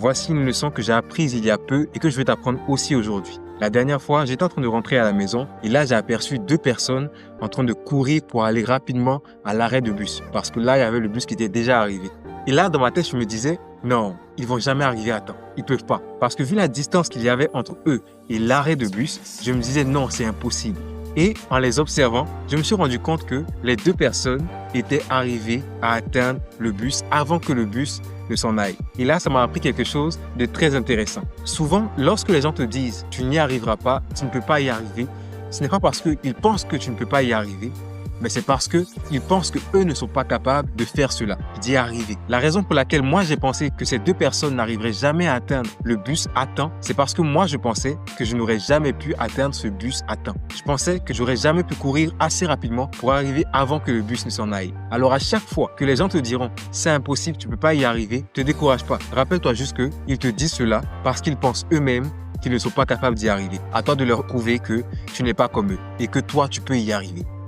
Voici une leçon que j'ai apprise il y a peu et que je vais t'apprendre aussi aujourd'hui. La dernière fois, j'étais en train de rentrer à la maison et là, j'ai aperçu deux personnes en train de courir pour aller rapidement à l'arrêt de bus parce que là, il y avait le bus qui était déjà arrivé. Et là, dans ma tête, je me disais, non, ils vont jamais arriver à temps. Ils peuvent pas. Parce que vu la distance qu'il y avait entre eux et l'arrêt de bus, je me disais, non, c'est impossible. Et en les observant, je me suis rendu compte que les deux personnes étaient arrivées à atteindre le bus avant que le bus ne s'en aille. Et là, ça m'a appris quelque chose de très intéressant. Souvent, lorsque les gens te disent « tu n'y arriveras pas, tu ne peux pas y arriver », ce n'est pas parce qu'ils pensent que tu ne peux pas y arriver, mais c'est parce qu'ils pensent qu'eux ne sont pas capables de faire cela, d'y arriver. La raison pour laquelle moi j'ai pensé que ces deux personnes n'arriveraient jamais à atteindre le bus à temps, c'est parce que moi je pensais que je n'aurais jamais pu atteindre ce bus à temps. Je pensais que j'aurais jamais pu courir assez rapidement pour arriver avant que le bus ne s'en aille. Alors à chaque fois que les gens te diront « c'est impossible, tu ne peux pas y arriver », ne te décourage pas. Rappelle-toi juste qu'ils te disent cela parce qu'ils pensent eux-mêmes qu'ils ne sont pas capables d'y arriver. À toi de leur prouver que tu n'es pas comme eux et que toi tu peux y arriver.